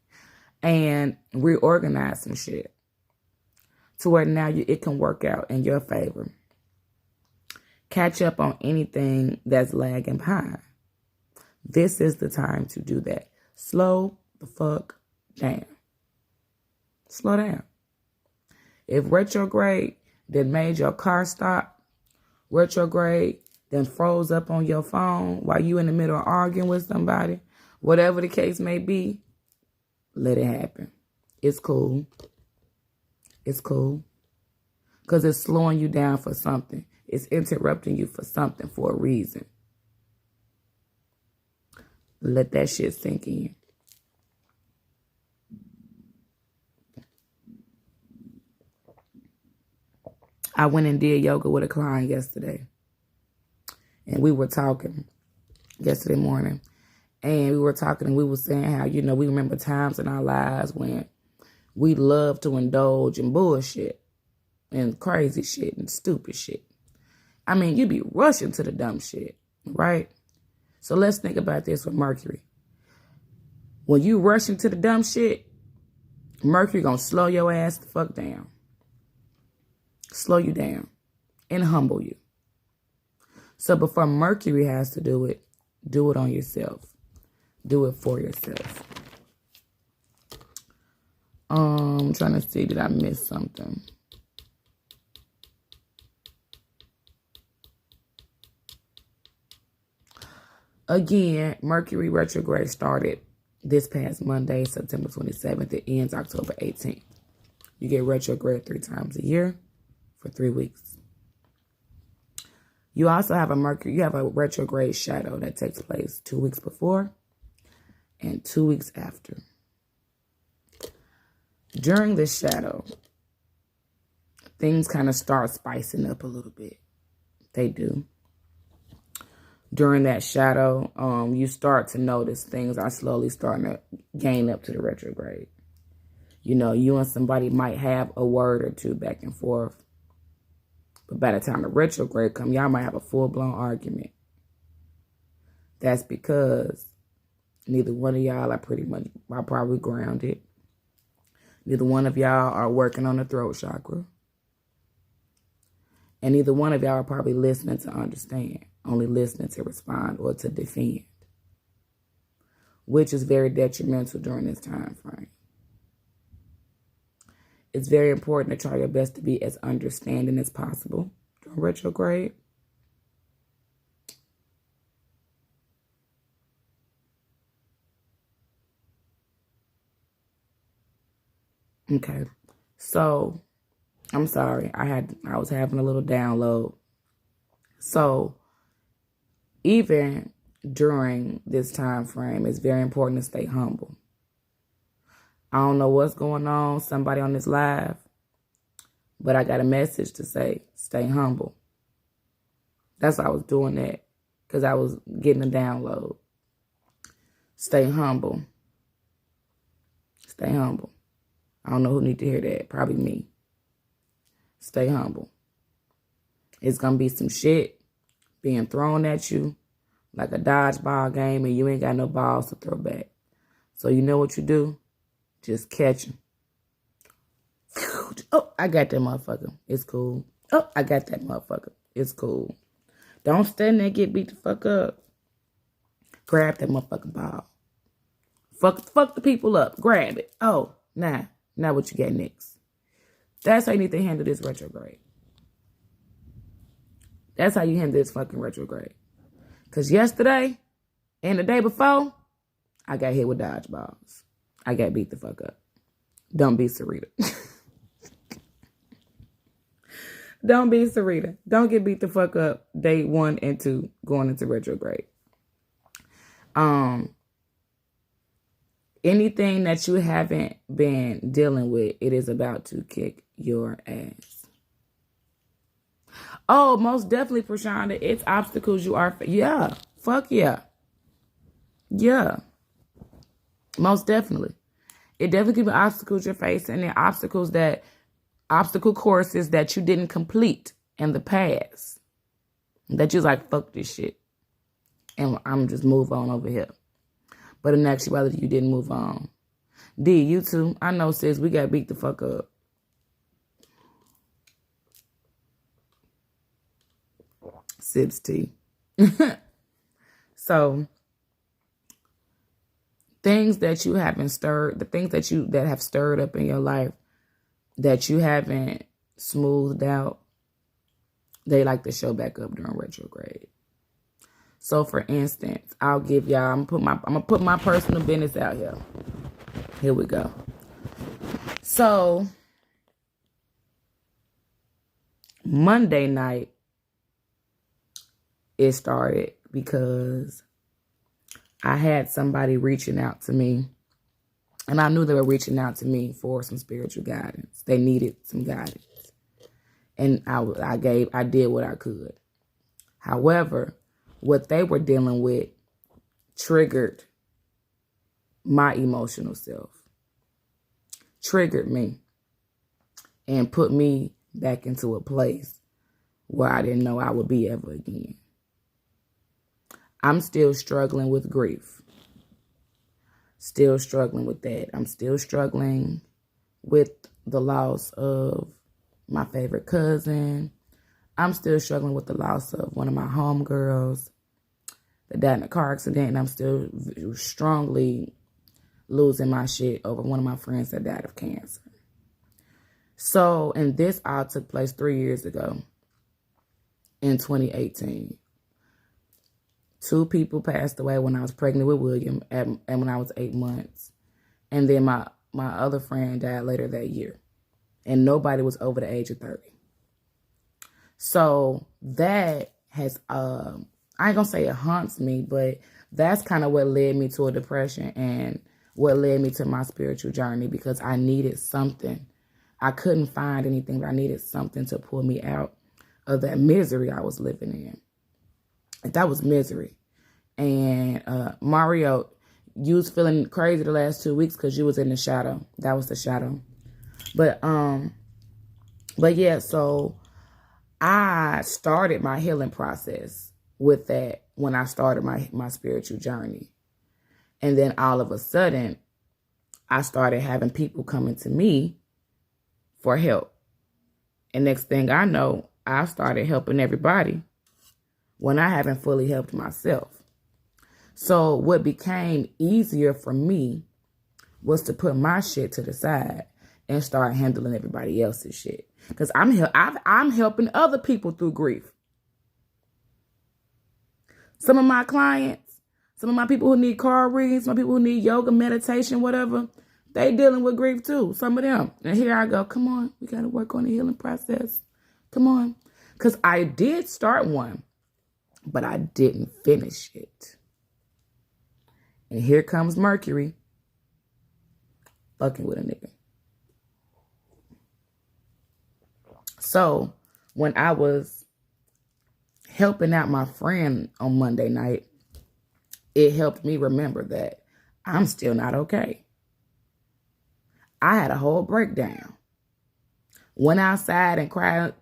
And reorganize some shit. To where now it can work out in your favor. Catch up on anything that's lagging behind. This is the time to do that. Slow the fuck down. Slow down. If retrograde then made your car stop, retrograde then froze up on your phone while you in the middle of arguing with somebody, whatever the case may be, let it happen. It's cool. It's cool. Because it's slowing you down for something. It's interrupting you for something, for a reason. Let that shit sink in. I went and did yoga with a client yesterday. And we were talking yesterday morning. And we were talking and we were saying how, we remember times in our lives when we love to indulge in bullshit and crazy shit and stupid shit. I mean, you be rushing to the dumb shit, right? So let's think about this with Mercury. When you rushing to the dumb shit, Mercury gonna slow your ass the fuck down. Slow you down and humble you. So before Mercury has to do it on yourself. Do it for yourself. I'm trying to see, did I miss something? Again, Mercury retrograde started this past Monday, September 27th. It ends October 18th. You get retrograde 3 times a year for 3 weeks. You also have a retrograde shadow that takes place 2 weeks before and 2 weeks after. During this shadow, things kind of start spicing up a little bit. They do. During that shadow, you start to notice things are slowly starting to gain up to the retrograde. You and somebody might have a word or two back and forth. But by the time the retrograde comes, y'all might have a full-blown argument. That's because neither one of y'all are probably grounded. Neither one of y'all are working on the throat chakra. And neither one of y'all are probably listening to understand, only listening to respond or to defend, which is very detrimental during this time frame. It's very important to try your best to be as understanding as possible during retrograde. Okay, so I'm sorry. I was having a little download. So even during this time frame, it's very important to stay humble. I don't know what's going on, somebody on this live, but I got a message to say, stay humble. That's why I was doing that, because I was getting a download. Stay humble. Stay humble. I don't know who need to hear that. Probably me. Stay humble. It's going to be some shit being thrown at you like a dodgeball game, and you ain't got no balls to throw back. So you know what you do? Just catch them. Oh, I got that motherfucker. It's cool. Oh, I got that motherfucker. It's cool. Don't stand there and get beat the fuck up. Grab that motherfucking ball. Fuck the people up. Grab it. Oh, now what you got next? That's how you need to handle this retrograde. That's how you handle this fucking retrograde. Because yesterday and the day before, I got hit with dodgeballs. I got beat the fuck up. Don't be Sarita. Don't be Sarita. Don't get beat the fuck up day 1 and 2 going into retrograde. Anything that you haven't been dealing with, it is about to kick your ass. Oh, most definitely, Prashonda. It's obstacles you are. Yeah. Fuck yeah. Yeah. Most definitely. It definitely could be obstacles you're facing and obstacle courses that you didn't complete in the past. That you're like, fuck this shit. And I'm just move on over here. But in actuality, you didn't move on. D, you too. I know, sis, we got beat the fuck up. Sips tea. So, things that you haven't stirred, the things that have stirred up in your life that you haven't smoothed out, they like to show back up during retrograde. So, for instance, I'll give y'all, I'm gonna put my personal business out here. Here we go. So, Monday night, it started because I had somebody reaching out to me, and I knew they were reaching out to me for some spiritual guidance. They needed some guidance, and I did what I could. However, what they were dealing with triggered my emotional self, triggered me, and put me back into a place where I didn't know I would be ever again. I'm still struggling with grief. Still struggling with that. I'm still struggling with the loss of my favorite cousin. I'm still struggling with the loss of one of my homegirls that died in a car accident. And I'm still strongly losing my shit over one of my friends that died of cancer. So, and this all took place 3 years ago in 2018. 2 people passed away when I was pregnant with William and when I was 8 months. And then my other friend died later that year. And nobody was over the age of 30. So that has, I ain't gonna say it haunts me, but that's kind of what led me to a depression and what led me to my spiritual journey, because I needed something. I couldn't find anything, but I needed something to pull me out of that misery I was living in. That was misery. And Mario, you was feeling crazy the last 2 weeks because you was in the shadow. That was the shadow. But yeah, so I started my healing process with that when I started my spiritual journey. And then all of a sudden, I started having people coming to me for help. And next thing I know, I started helping everybody when I haven't fully helped myself. So what became easier for me was to put my shit to the side and start handling everybody else's shit. Because I'm helping other people through grief. Some of my clients, some of my people who need card readings, some people who need yoga, meditation, whatever, they dealing with grief too. Some of them. And here I go, come on, we got to work on the healing process. Come on. Because I did start one, but I didn't finish it. And here comes Mercury fucking with a nigga. So when I was helping out my friend on Monday night, it helped me remember that I'm still not okay. I had a whole breakdown. Went outside and cried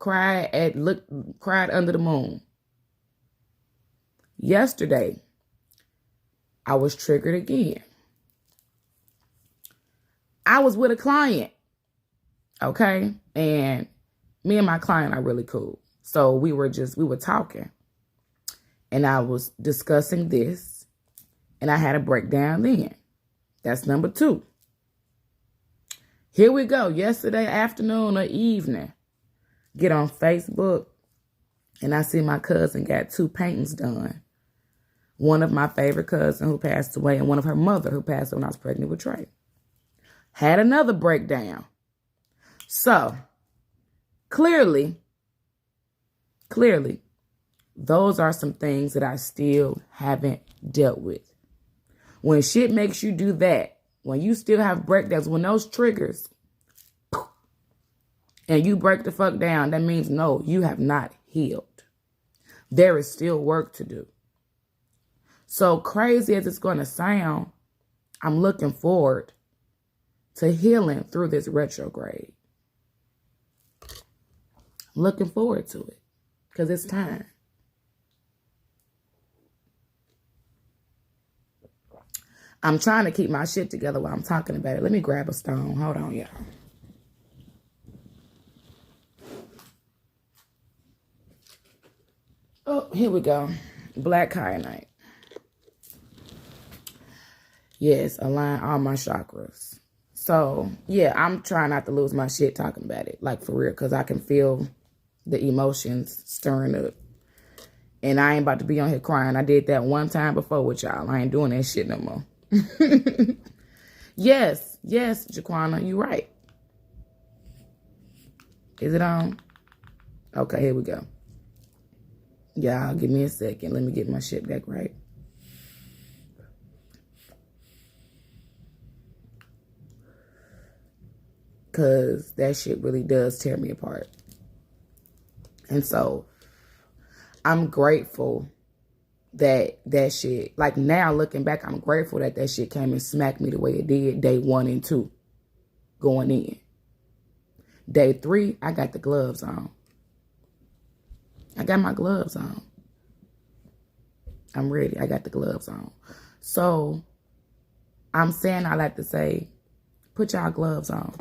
under the moon. Yesterday, I was triggered again. I was with a client. Okay? And me and my client are really cool. So we were talking. And I was discussing this. And I had a breakdown then. That's number 2. Here we go. Yesterday afternoon or evening. Get on Facebook. And I see my cousin got 2 paintings done. One of my favorite cousins who passed away and one of her mother who passed away when I was pregnant with Trey. Had another breakdown. So, clearly, those are some things that I still haven't dealt with. When shit makes you do that, when you still have breakdowns, when those triggers, and you break the fuck down, that means no, you have not healed. There is still work to do. So crazy as it's going to sound, I'm looking forward to healing through this retrograde. I'm looking forward to it because it's time. I'm trying to keep my shit together while I'm talking about it. Let me grab a stone. Hold on, y'all. Oh, here we go. Black Columnite. Yes, align all my chakras. So, yeah, I'm trying not to lose my shit talking about it. Like, for real, because I can feel the emotions stirring up. And I ain't about to be on here crying. I did that one time before with y'all. I ain't doing that shit no more. Yes, Jaquana, you right. Is it on? Okay, here we go. Y'all, give me a second. Let me get my shit back right. Because that shit really does tear me apart. And so, I'm grateful that shit, like now looking back, I'm grateful that shit came and smacked me the way it did day 1 and 2 going in. Day 3, I got the gloves on. I got my gloves on. I'm ready. I got the gloves on. So, I'm saying I like to say, put y'all gloves on.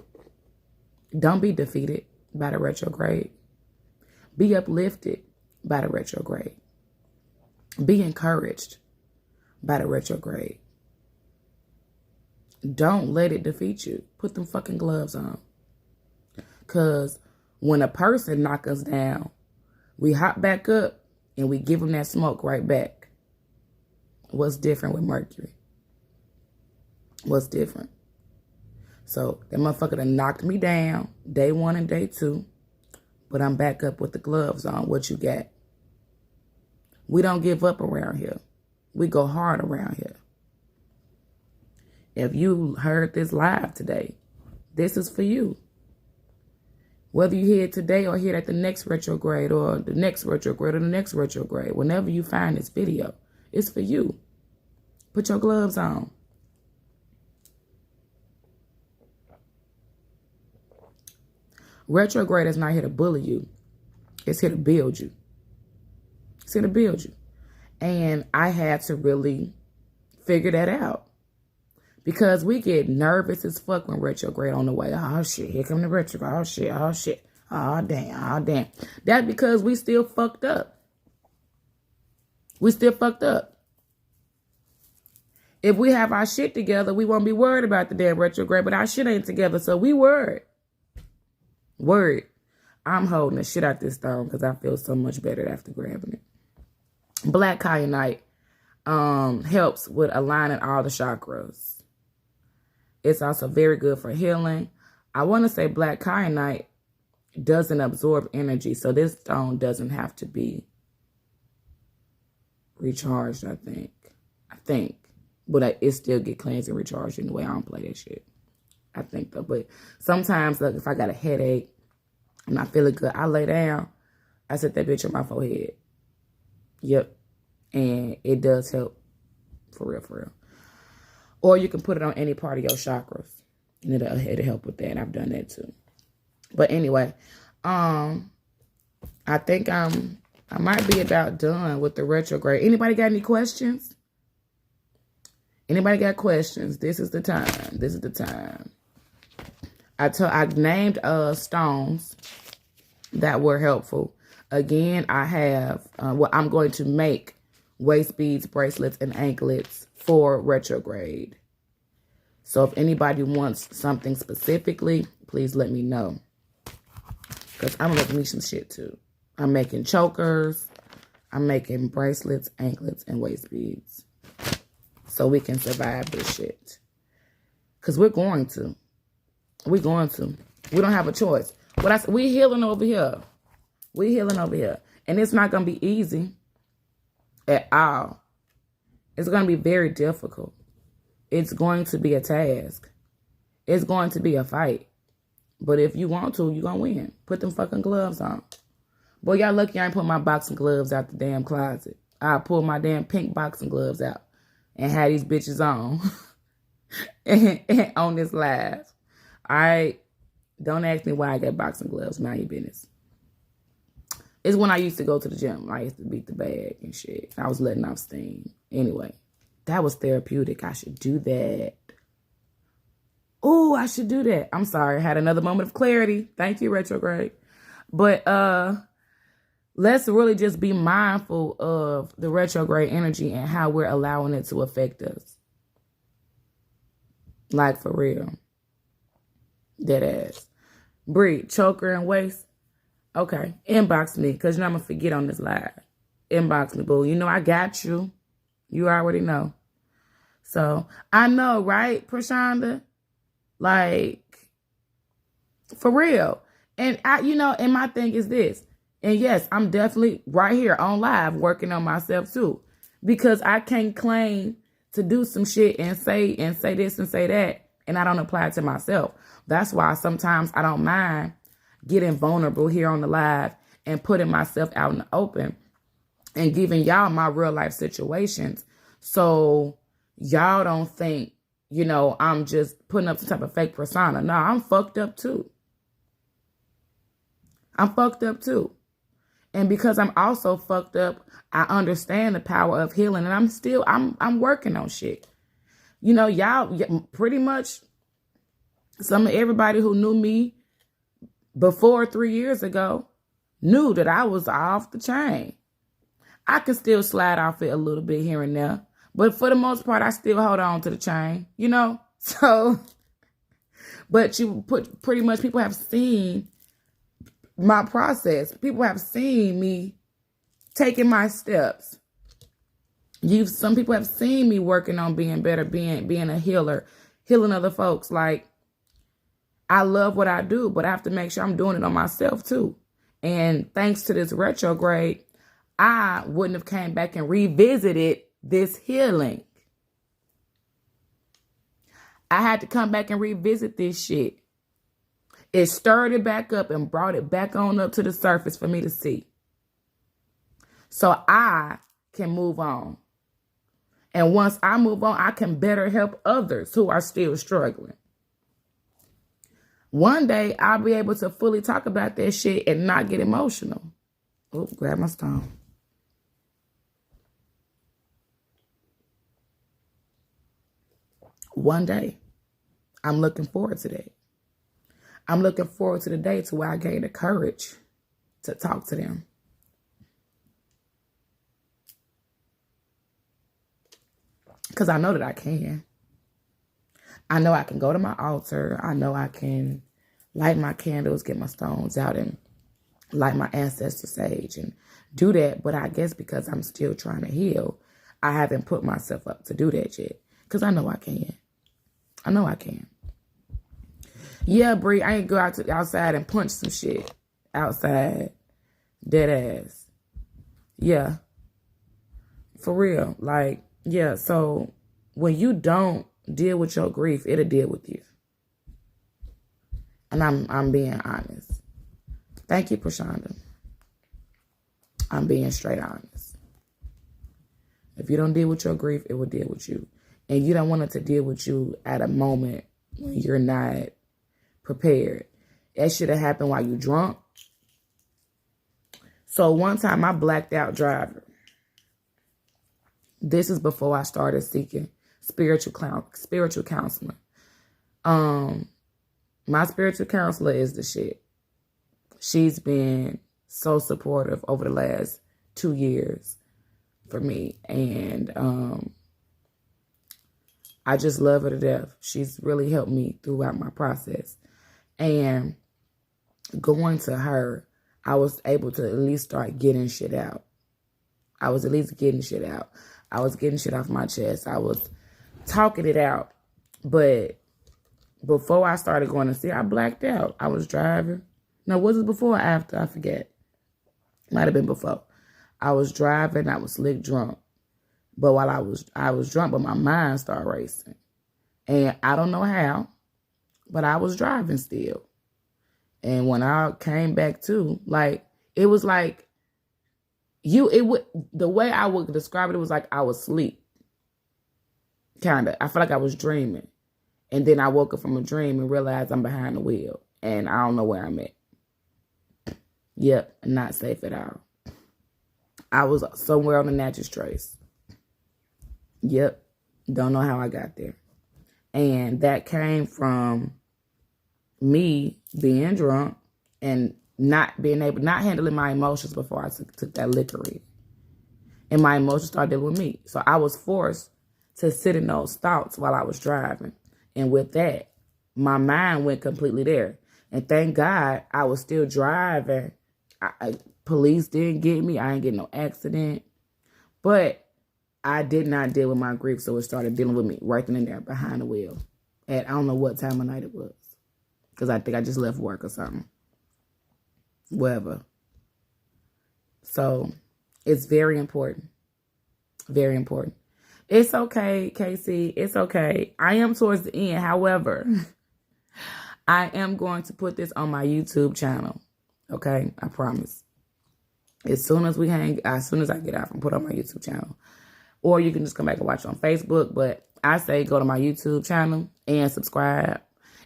Don't be defeated by the retrograde. Be uplifted by the retrograde. Be encouraged by the retrograde. Don't let it defeat you. Put them fucking gloves on. Because when a person knocks us down, we hop back up and we give them that smoke right back. What's different with Mercury? What's different? So that motherfucker done knocked me down day 1 and day 2. But I'm back up with the gloves on. What you got? We don't give up around here. We go hard around here. If you heard this live today, this is for you. Whether you hear it today or hear it at the next retrograde or the next retrograde or the next retrograde, whenever you find this video, it's for you. Put your gloves on. Retrograde is not here to bully you. It's here to build you. It's here to build you. And I had to really figure that out. Because we get nervous as fuck when retrograde on the way. Oh, shit. Here come the retrograde. Oh, shit. Oh, shit. Oh, damn. Oh, damn. That's because we still fucked up. We still fucked up. If we have our shit together, we won't be worried about the damn retrograde. But our shit ain't together, so we worried. Worried. I'm holding the shit out this stone because I feel so much better after grabbing it. Black Columnite helps with aligning all the chakras. It's also very good for healing. I want to say Black Columnite doesn't absorb energy, so this stone doesn't have to be recharged, I think. But it still get cleansed and recharged in the way I don't play that shit. I think though. But sometimes, like, if I got a headache, I'm not feeling good, I lay down, I set that bitch on my forehead. Yep. And it does help. For real. Or you can put it on any part of your chakras. And it'll help with that. I've done that too. But anyway, I think I might be about done with the retrograde. Anybody got any questions? Anybody got questions? This is the time. I named stones that were helpful. Again, I have, I'm going to make waist beads, bracelets, and anklets for retrograde. So if anybody wants something specifically, please let me know. Because I'm making me some shit too. I'm making chokers. I'm making bracelets, anklets, and waist beads. So we can survive this shit. Because we're going to. We're going to. We don't have a choice. We healing over here. We healing over here. And it's not going to be easy at all. It's going to be very difficult. It's going to be a task. It's going to be a fight. But if you want to, you're going to win. Put them fucking gloves on. Boy, y'all lucky I ain't put my boxing gloves out the damn closet. I pull my damn pink boxing gloves out and have these bitches on. and on this live. All right? Don't ask me why I got boxing gloves. Mind your business. It's when I used to go to the gym. I used to beat the bag and shit. I was letting off steam. Anyway, that was therapeutic. I should do that. Oh, I should do that. I'm sorry. I had another moment of clarity. Thank you, retrograde. But let's really just be mindful of the retrograde energy and how we're allowing it to affect us. Like, for real. Dead ass. Bree, choker and waist. Okay. Inbox me, because you know I'm going to forget on this live. Inbox me, boo. You know I got you. You already know. So, I know, right, Prashanda? Like, for real. And and my thing is this. And yes, I'm definitely right here on live working on myself too. Because I can't claim to do some shit and say this and say that, and I don't apply it to myself. That's why sometimes I don't mind getting vulnerable here on the live and putting myself out in the open and giving y'all my real life situations. So y'all don't think, I'm just putting up some type of fake persona. No, I'm fucked up too. I'm fucked up too. And because I'm also fucked up, I understand the power of healing. And I'm working on shit. Y'all pretty much everybody who knew me before 3 years ago knew that I was off the chain. I can still slide off it a little bit here and there. But for the most part, I still hold on to the chain, So, but pretty much people have seen my process. People have seen me taking my steps. Some people have seen me working on being better, being a healer, healing other folks. Like, I love what I do, but I have to make sure I'm doing it on myself too. And thanks to this retrograde, I wouldn't have came back and revisited this healing. I had to come back and revisit this shit. It stirred it back up and brought it back on up to the surface for me to see. So I can move on. And once I move on, I can better help others who are still struggling. One day, I'll be able to fully talk about that shit and not get emotional. Oh, grab my stone. One day. I'm looking forward to that. I'm looking forward to the day to where I gain the courage to talk to them. Because I know that I can. I know I can go to my altar. I know I can light my candles, get my stones out, and light my ancestor sage and do that. But I guess because I'm still trying to heal, I haven't put myself up to do that yet. Because I know I can. I know I can. Yeah, Bree, I ain't go outside and punch some shit outside. Dead ass. Yeah. For real. Like, yeah, so when you don't deal with your grief, it'll deal with you. And I'm being honest. Thank you, Prashanda. I'm being straight honest. If you don't deal with your grief, it will deal with you. And you don't want it to deal with you at a moment when you're not prepared. That should have happened while you drunk. So one time I blacked out driving. This is before I started seeking spiritual counseling. my spiritual counselor is the shit. She's been so supportive over the last 2 years for me. And I just love her to death. She's really helped me throughout my process. And going to her, I was able to at least start getting shit out. I was getting shit off my chest. I was talking it out. But before I started going to see her, I blacked out. I was driving. No, was it before or after? I forget. Might have been before. I was driving. I was slick drunk. But while I was drunk, but my mind started racing. And I don't know how, but I was driving still. And when I came back to, like, it was like, the way I would describe it, it was like I was asleep. Kind of. I felt like I was dreaming. And then I woke up from a dream and realized I'm behind the wheel. And I don't know where I'm at. Yep, not safe at all. I was somewhere on the Natchez Trace. Yep, don't know how I got there. And that came from me being drunk and not handling my emotions before I took that liquor in. And my emotions started dealing with me. So I was forced to sit in those thoughts while I was driving. And with that, my mind went completely there. And thank God I was still driving. Police didn't get me. I didn't get no accident. But I did not deal with my grief, so it started dealing with me right then and there behind the wheel. And I don't know what time of night it was. Because I think I just left work or something. Whatever. So, it's very important. Very important. It's okay, Casey. It's okay. I am towards the end. However, I am going to put this on my YouTube channel. Okay? I promise. As soon as I get out, I'm put it on my YouTube channel. Or you can just come back and watch it on Facebook. But I say go to my YouTube channel and subscribe.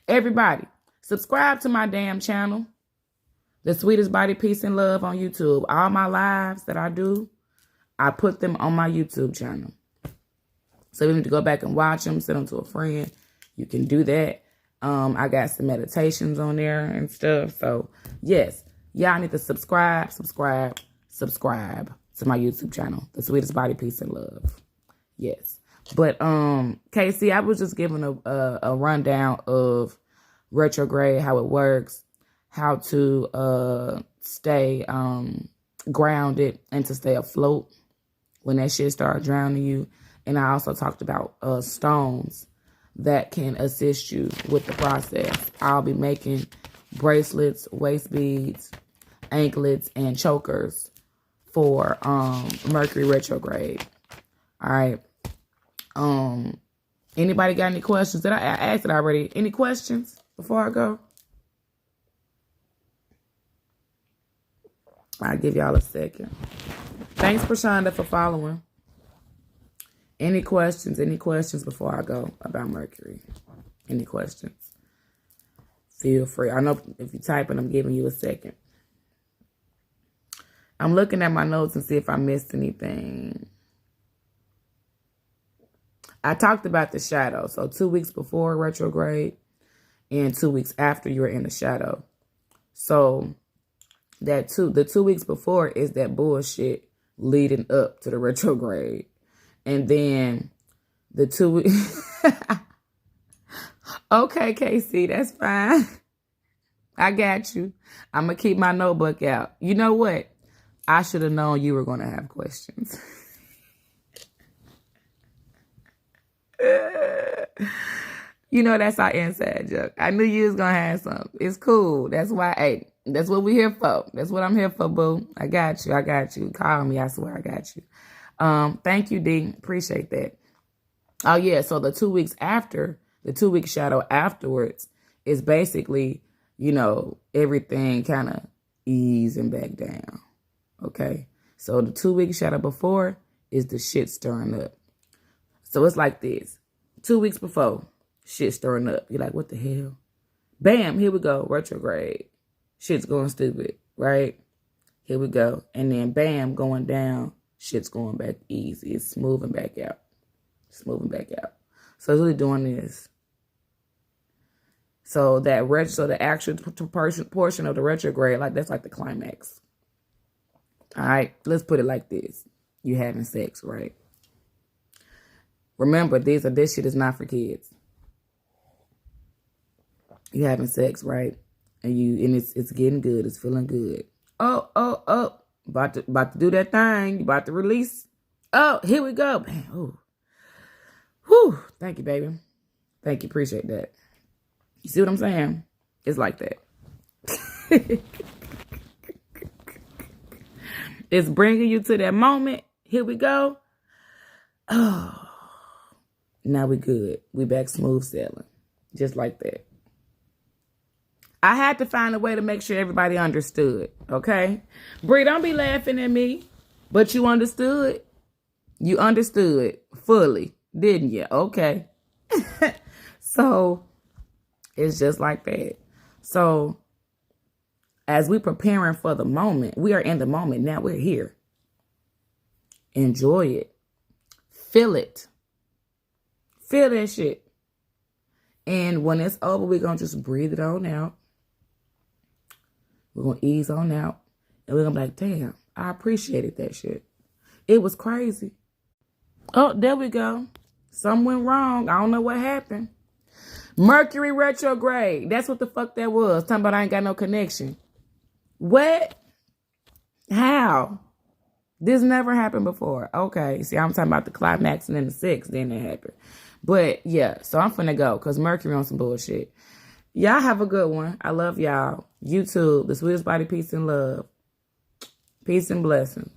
Everybody, subscribe to my damn channel. The Sweetest Body, Peace, and Love on YouTube. All my lives that I do, I put them on my YouTube channel. So if you need to go back and watch them, send them to a friend, you can do that. I got some meditations on there and stuff. So, yes, y'all need to subscribe to my YouTube channel. The Sweetest Body, Peace, and Love. Yes. But, Casey, I was just giving a rundown of retrograde, how it works, how to stay grounded and to stay afloat when that shit starts drowning you. And I also talked about stones that can assist you with the process. I'll be making bracelets, waist beads, anklets, and chokers for Mercury Retrograde. All right. Anybody got any questions? Did I ask it already? Any questions before I go? I'll give y'all a second. Thanks, Prashonda, for following. Any questions before I go about Mercury? Any questions? Feel free. I know if you're typing, I'm giving you a second. I'm looking at my notes and see if I missed anything. I talked about the shadow. So 2 weeks before retrograde and 2 weeks after you're in the shadow. So the 2 weeks before is that bullshit leading up to the retrograde. And then the 2 weeks. Okay, Casey, that's fine. I got you. I'm going to keep my notebook out. You know what? I should have known you were going to have questions. You know, that's our inside joke. I knew you was going to have something. It's cool. That's why, hey, that's what we're here for. That's what I'm here for, boo. I got you. Call me. I swear I got you. Thank you, D. Appreciate that. Oh, yeah. So the 2 weeks after, the 2 week shadow afterwards is basically, you know, everything kind of easing back down. Okay. So the 2 week shadow before is the shit stirring up. So it's like this. 2 weeks before, shit stirring up. You're like, what the hell? Bam, here we go. Retrograde. Shit's going stupid, right? Here we go. And then bam, going down. Shit's going back easy. It's moving back out. So it's really doing this. So the actual portion of the retrograde, like that's like the climax. All right, let's put it like this. You having sex, right? Remember, this shit is not for kids. You having sex, right? And it's getting good. It's feeling good. Oh. About to do that thing. You about to release. Oh, here we go. Man, oh. Whew. Thank you, baby. Thank you. Appreciate that. You see what I'm saying? It's like that. It's bringing you to that moment. Here we go. Oh. Now we good. We back smooth sailing. Just like that. I had to find a way to make sure everybody understood, okay? Bree, don't be laughing at me. But you understood. You understood fully, didn't you? Okay. So, it's just like that. So, as we preparing for the moment, we are in the moment. Now we're here. Enjoy it. Feel it. Feel that shit. And when it's over, we're going to just breathe it on out. We're going to ease on out. And we're going to be like, damn, I appreciated that shit. It was crazy. Oh, there we go. Something went wrong. I don't know what happened. Mercury Retrograde. That's what the fuck that was. Talking about I ain't got no connection. What? How? This never happened before. Okay. See, I'm talking about the climax and then the 6. Then it happened. But, yeah. So, I'm finna go. Because Mercury on some bullshit. Y'all have a good one. I love y'all. YouTube, the sweetest body, peace and love. Peace and blessings.